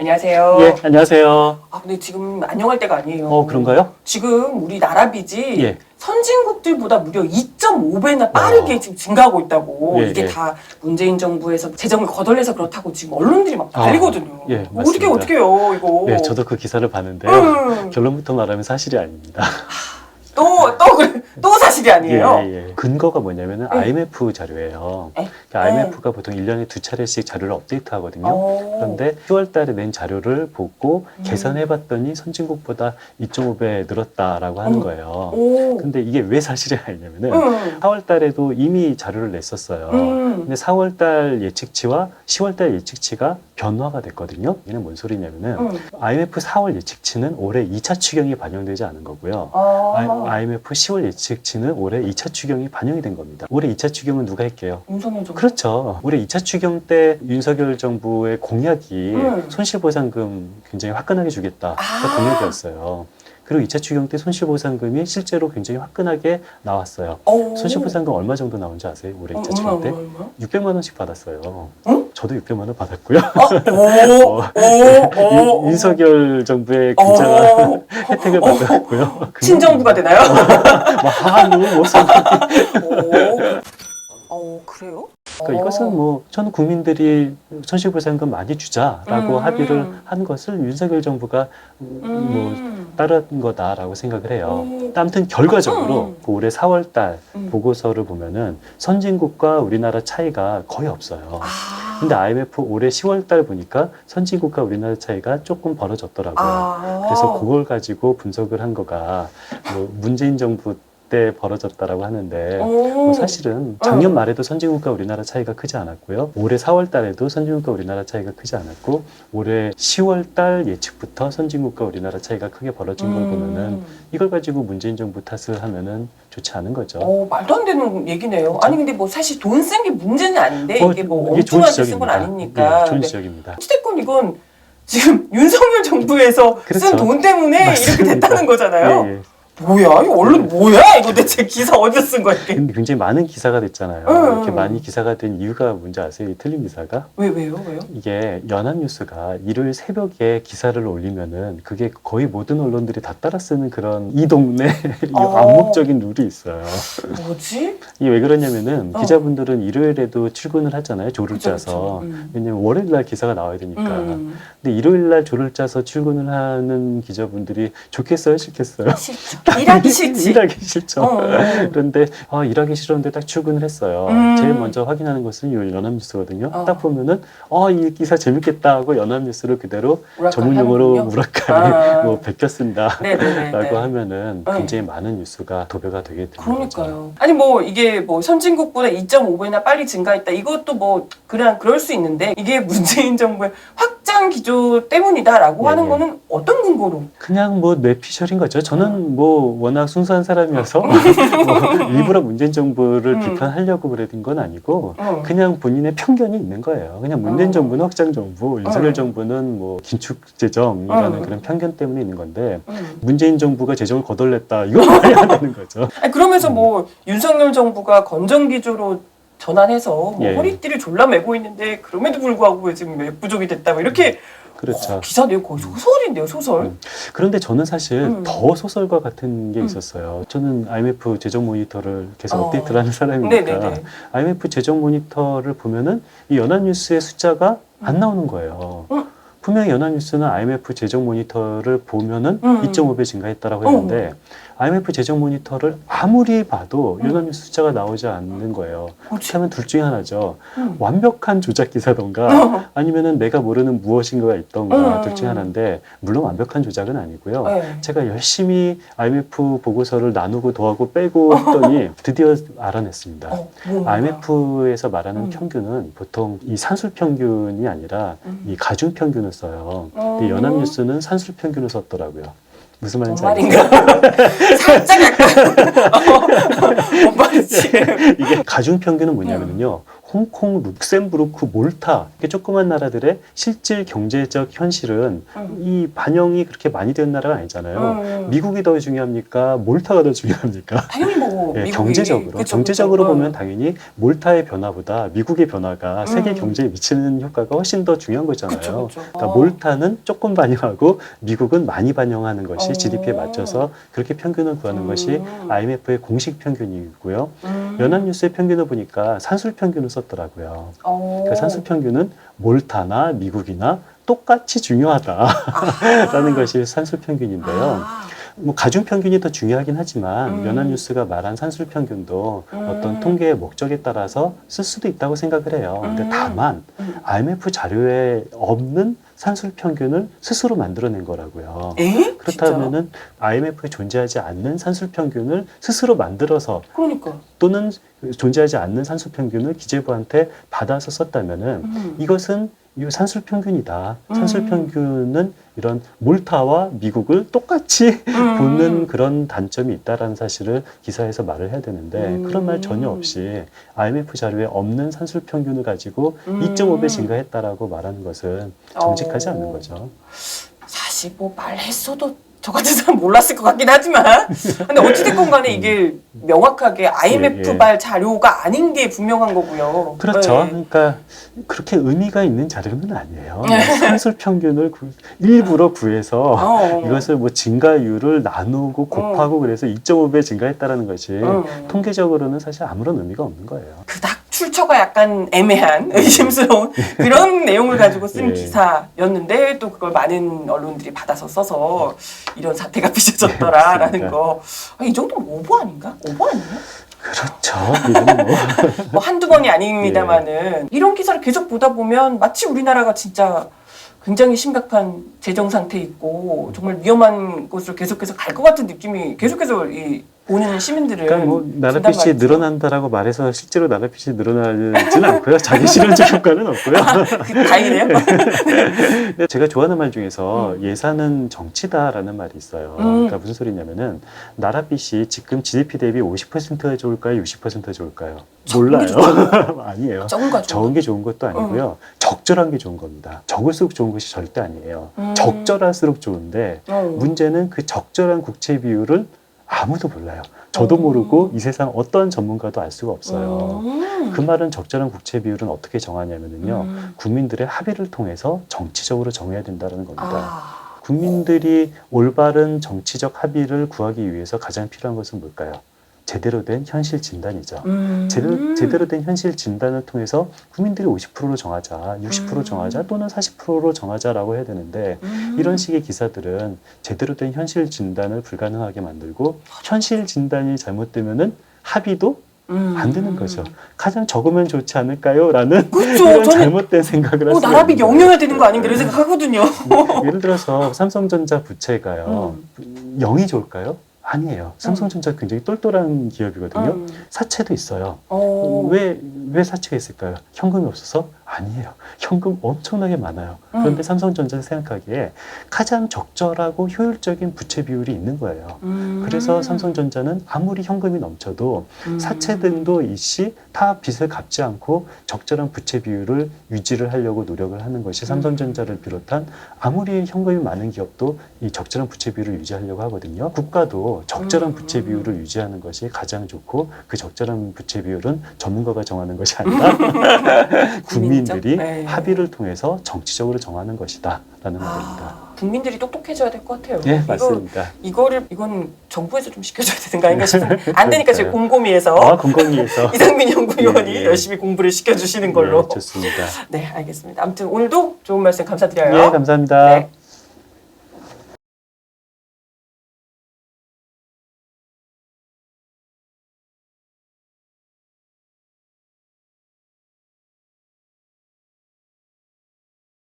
안녕하세요. 예, 안녕하세요. 근데 지금 안녕할 때가 아니에요. 그런가요? 지금 우리 나라 빚이 예. 선진국들보다 무려 2.5배나 빠르게 지금 증가하고 있다고. 예, 이게 예. 다 문재인 정부에서 재정을 거덜내서 그렇다고 지금 언론들이 막 난리거든요. 예, 어떻게 맞습니다. 어떻게요 이거. 네, 저도 그 기사를 봤는데요. 음. 결론부터 말하면 사실이 아닙니다. 또 사실이 아니에요. 예. 근거가 뭐냐면은 IMF 자료예요. 에? IMF가 보통 1년에 2차례씩 자료를 업데이트 하거든요. 어. 그런데 10월 달에 낸 자료를 보고 계산해봤더니 선진국보다 2.5배 늘었다라고 하는 거예요. 오. 근데 이게 왜 사실이 아니냐면은 4월 달에도 이미 자료를 냈었어요. 근데 4월 달 예측치와 10월 달 예측치가 변화가 됐거든요. 이게 뭔 소리냐면은 IMF 4월 예측치는 올해 2차 추경이 반영되지 않은 거고요. IMF 10월 예측치는 올해 2차 추경이 반영이 된 겁니다. 올해 2차 추경은 누가 할게요? 윤석열 정부. 그렇죠. 올해 2차 추경 때 윤석열 정부의 공약이 손실보상금 굉장히 화끈하게 주겠다가 공약이었어요. 그리고 2차 추경 때 손실보상금이 실제로 굉장히 화끈하게 나왔어요. 손실보상금 얼마 정도 나온지 아세요? 올해 2차 추경 때? 600만 원씩 받았어요. 저도 600만 원 받았고요. 윤석열 정부의 굉장한 혜택을 받았고요. 친정부가 되나요? 한우, 그래요? 그러니까 이것은 뭐 저는 국민들이 손실보상금 많이 주자라고 합의를 한 것을 윤석열 정부가 뭐 따른 거다라고 생각을 해요. 아무튼 결과적으로 올해 4월 달 보고서를 보면은 선진국과 우리나라 차이가 거의 없어요. 근데 IMF 올해 10월 달 보니까 선진국과 우리나라 차이가 조금 벌어졌더라고요. 그래서 그걸 가지고 분석을 한 거가 뭐 문재인 정부 때 벌어졌다라고 하는데 뭐 사실은 작년 말에도 선진국과 우리나라 차이가 크지 않았고요. 올해 4월 달에도 선진국과 우리나라 차이가 크지 않았고 올해 10월 달 예측부터 선진국과 우리나라 차이가 크게 벌어진 걸 보면은 이걸 가지고 문재인 정부 탓을 하면은 좋지 않은 거죠. 말도 안 되는 얘기네요. 그렇죠? 아니 근데 뭐 사실 돈 쓴 게 문제는 아닌데 이게 뭐 이게 좋은 엉뚱하게 쓴 건 지적입니다. 아니니까. 네, 좋은 지적입니다. 어찌됐건 이건 지금 윤석열 정부에서 그렇죠. 쓴 돈 때문에 맞습니다. 이렇게 됐다는 거잖아요. 예. 뭐야? 이 언론 뭐야? 이거 대체 기사 어디서 쓴 거야 이게? 근데 굉장히 많은 기사가 됐잖아요. 이렇게 많이 기사가 된 이유가 뭔지 아세요? 이 틀린 기사가? 왜요? 이게 연합뉴스가 일요일 새벽에 기사를 올리면은 그게 거의 모든 언론들이 다 따라 쓰는 그런 이 동네 암묵적인 룰이 있어요. 뭐지? 이게 왜 그러냐면은 기자분들은 일요일에도 출근을 하잖아요. 조를 그쵸, 짜서. 그쵸. 왜냐면 월요일 날 기사가 나와야 되니까. 근데 일요일 날 조를 짜서 출근을 하는 기자분들이 좋겠어요? 싫겠어요? 싫죠. 일하기 싫지. 일하기 싫죠. 그런데 일하기 싫었는데 딱 출근을 했어요. 제일 먼저 확인하는 것은 이 연합뉴스거든요. 딱 보면은 이 기사 재밌겠다 하고 연합뉴스를 그대로 전문 용어로 무라카미 뭐 베꼈습니다 라고 하면은 굉장히 많은 뉴스가 도배가 되게 되는 그러니까요. 거죠. 아니 뭐 이게 뭐 선진국보다 2.5배나 빨리 증가했다. 이것도 뭐 그럴 수 있는데 이게 문재인 정부의 확장 기조 때문이다라고 하는 거는 어떤 근거로? 그냥 뭐 뇌피셜인 거죠. 저는 뭐 워낙 순수한 사람이어서 뭐 일부러 문재인 정부를 비판하려고 그랬던 건 아니고 그냥 본인의 편견이 있는 거예요. 그냥 문재인 정부는 확장 정부, 윤석열 정부는 뭐 긴축 재정이라는 그런 편견 때문에 있는 건데 문재인 정부가 재정을 거덜냈다 이거 말이 안 되는 거죠. 아니, 그러면서 뭐 윤석열 정부가 건전 기조로 전환해서 뭐 허리띠를 졸라매고 있는데 그럼에도 불구하고 왜 지금 부족이 됐다 뭐 이렇게 그렇죠. 기사 내용 거의 소설인데요, 소설. 그런데 저는 사실 더 소설과 같은 게 있었어요. 저는 IMF 재정 모니터를 계속 업데이트를 하는 사람이니까 IMF 재정 모니터를 보면은 이 연합뉴스의 숫자가 안 나오는 거예요. 분명히 연합뉴스는 IMF 재정 모니터를 보면은 2.5배 증가했다라고 했는데 IMF 재정 모니터를 아무리 봐도 연합뉴스 숫자가 나오지 않는 거예요. 그렇다면 둘 중에 하나죠. 완벽한 조작 기사던가 아니면은 내가 모르는 무엇인가가 있던가 둘 중에 하나인데 물론 완벽한 조작은 아니고요. 제가 열심히 IMF 보고서를 나누고 더하고 빼고 했더니 드디어 알아냈습니다. IMF에서 말하는 평균은 보통 이 산술 평균이 아니라 이 가중 평균을 써요. 근데 연합뉴스는 산술 평균을 썼더라고요. 무슨 말인지 알겠어요? 살짝 약간 뭔 말인지. 이게 가중 평균은 뭐냐면요. 홍콩, 룩셈부르크, 몰타 이렇게 조그만 나라들의 실질 경제적 현실은 이 반영이 그렇게 많이 된 나라가 아니잖아요. 미국이 더 중요합니까? 몰타가 더 중요합니까? 당연히 뭐 예, 미국이, 경제적으로 그쵸, 경제적으로 그쵸. 보면 당연히 몰타의 변화보다 미국의 변화가 세계 경제에 미치는 효과가 훨씬 더 중요한 거잖아요. 그쵸, 그쵸. 그러니까 몰타는 조금 반영하고 미국은 많이 반영하는 것이 어. GDP에 맞춰서 그렇게 평균을 구하는 것이 IMF의 공식 평균이고요. 음. 연합뉴스의 평균을 보니까 산술 평균을 썼더라고요. 그 산술 평균은 몰타나 미국이나 똑같이 중요하다라는 것이 산술 평균인데요. 뭐 가중 평균이 더 중요하긴 하지만 연합뉴스가 말한 산술 평균도 어떤 통계의 목적에 따라서 쓸 수도 있다고 생각을 해요. 근데 다만 IMF 자료에 없는 산술 평균을 스스로 만들어낸 거라고요. 에? 그렇다면은 IMF에 존재하지 않는 산술 평균을 스스로 만들어서 그러니까. 또는 존재하지 않는 산술 평균을 기재부한테 받아서 썼다면은 이것은 이 산술 평균이다. 산술 평균은 이런 몰타와 미국을 똑같이 보는 그런 단점이 있다라는 사실을 기사에서 말을 해야 되는데 그런 말 전혀 없이 IMF 자료에 없는 산술 평균을 가지고 2.5배 증가했다라고 말하는 것은 정직하지 않는 거죠. 사실 뭐 말했어도 저 같은 사람 몰랐을 것 같긴 하지만 근데 어찌됐건 간에 이게 명확하게 IMF발 자료가 아닌 게 분명한 거고요. 그렇죠. 네. 그러니까 그렇게 의미가 있는 자료는 아니에요. 산술 평균을 일부러 구해서 이것을 뭐 증가율을 나누고 곱하고 그래서 2.5배 증가했다라는 것이 통계적으로는 사실 아무런 의미가 없는 거예요. 그닥 출처가 약간 애매한 의심스러운 그런 내용을 가지고 쓴 기사였는데 또 그걸 많은 언론들이 받아서 써서 이런 사태가 빚어졌더라라는 거. 이 정도면 오보 아닌가? 오보 아니에요? 그렇죠. 이건 뭐 한두 번이 아닙니다만은 이런 기사를 계속 보다 보면 마치 우리나라가 진짜 굉장히 심각한 재정 상태에 있고 정말 위험한 곳으로 계속해서 갈 것 같은 느낌이 계속해서 이 보는 시민들은 그러니까 뭐 나라빚이 늘어난다라고 말해서 실제로 나라빚이 늘어나지는 않고요. 자기 실현적 효과는 없고요. 다행이네요. 근데 제가 좋아하는 말 중에서 예산은 정치다라는 말이 있어요. 그러니까 무슨 소리냐면은 나라빚이 지금 GDP 대비 50%가 좋을까요? 60%가 좋을까요? 몰라요. 아니에요. 적은 게 좋은 것도 아니고요. 적절한 게 좋은 겁니다. 적을수록 좋은 것이 절대 아니에요. 적절할수록 좋은데 문제는 그 적절한 국채 비율을 아무도 몰라요. 저도 모르고 이 세상 어떤 전문가도 알 수가 없어요. 그 말은 적절한 국채 비율은 어떻게 정하냐면요. 국민들의 합의를 통해서 정치적으로 정해야 된다는 겁니다. 국민들이 올바른 정치적 합의를 구하기 위해서 가장 필요한 것은 뭘까요? 제대로 된 현실 진단이죠. 제대로 된 현실 진단을 통해서 국민들이 50%로 정하자, 60% 정하자, 또는 40%로 정하자라고 해야 되는데 이런 식의 기사들은 제대로 된 현실 진단을 불가능하게 만들고 현실 진단이 잘못되면은 합의도 안 되는 거죠. 가장 적으면 좋지 않을까요? 라는 그렇죠. 이런 잘못된 생각을 할 수 있는 나라빚 0이어야 되는 거 아닌가 이런 생각하거든요. 예를 들어서 삼성전자 부채가요. 0이 좋을까요? 아니에요. 삼성전자 굉장히 똘똘한 기업이거든요. 사채도 있어요. 왜 사채가 있을까요? 현금이 없어서? 아니에요. 현금 엄청나게 많아요. 그런데 삼성전자는 생각하기에 가장 적절하고 효율적인 부채 비율이 있는 거예요. 그래서 삼성전자는 아무리 현금이 넘쳐도 사채 등도 일시 다 빚을 갚지 않고 적절한 부채 비율을 유지를 하려고 노력을 하는 것이 삼성전자를 비롯한 아무리 현금이 많은 기업도 이 적절한 부채 비율을 유지하려고 하거든요. 국가도 적절한 부채 비율을 유지하는 것이 가장 좋고 그 적절한 부채 비율은 전문가가 정하는 것이 아니라 국민들이 합의를 통해서 정치적으로 정하는 것이다 라는 말입니다. 국민들이 똑똑해져야 될 것 같아요. 네, 맞습니다. 이건 정부에서 좀 시켜줘야 되는 거 아닌가 싶어요. 안 되니까 저희 곰곰이에서 곰곰이에서 이상민 연구위원이 열심히 공부를 시켜주시는 걸로. 좋습니다. 네, 알겠습니다. 아무튼 오늘도 좋은 말씀 감사드려요. 네, 감사합니다. 네.